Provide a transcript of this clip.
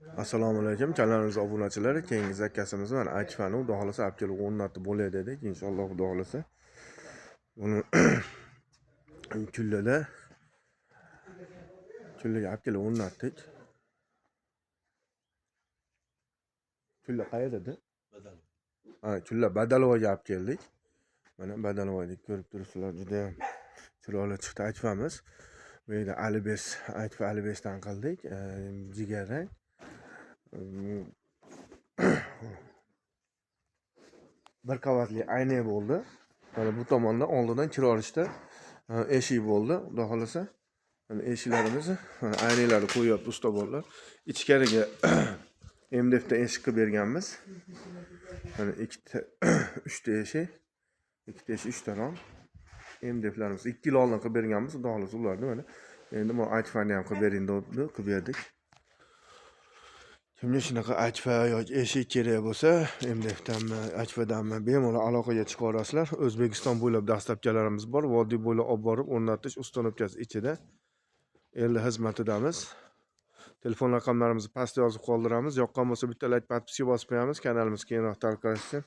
Assalomu alaykum, kanalimiz obunachilari. Keyingi zakasimiz mana aytfani, xudo xolasa olib kelib o'rnatib bo'ladi dedik. Inshaalloh xudo xolasa. Buni kullada olib kelib o'rnatdik. Kulla qayerda? Kulla Badalovaga olib keldik. Mana Badalovaga ko'rib turibsizlar, juda chiroyli chiqdi aytfamiz. Bu yerda alibes, aytfa alibesdan qildik. Jigarrang. Bir qavatli ayna bo'ldi. Mana bu tomonda oldidan kira olishda eshik bo'ldi, xudo xolasa. Mana eshiklarimizni, mana aynalarni qo'yib usta bolalar. Ichkariga MDFdan eshik qilib berganmiz. Mana ikkita, uchta eshik, ikkita eshik, uchta rom. MDFlarimiz 2 yil oldin qilib berganmiz, xudo xolasa ularni mana endi bu aytfani ham qilib bering deb qilib berdik. Kimga shunaqa aytfa yoki eshik kerak bo'lsa, MDFdanmi, aytfadanmi bemalol aloqaga chiqa olasizlar. O'zbekiston bo'ylab dastlabkilarimiz bor. Vodiy bo'ylab olib borib o'rnatish ustanovkasi ichida endi xizmatidamiz. Telefon raqamlarimizni pastda yozib qoldiramiz. Yoqqan bo'lsa bitta like, podpiska bosib qo'yamiz. Kanalimiz keyinroq tarqalishi.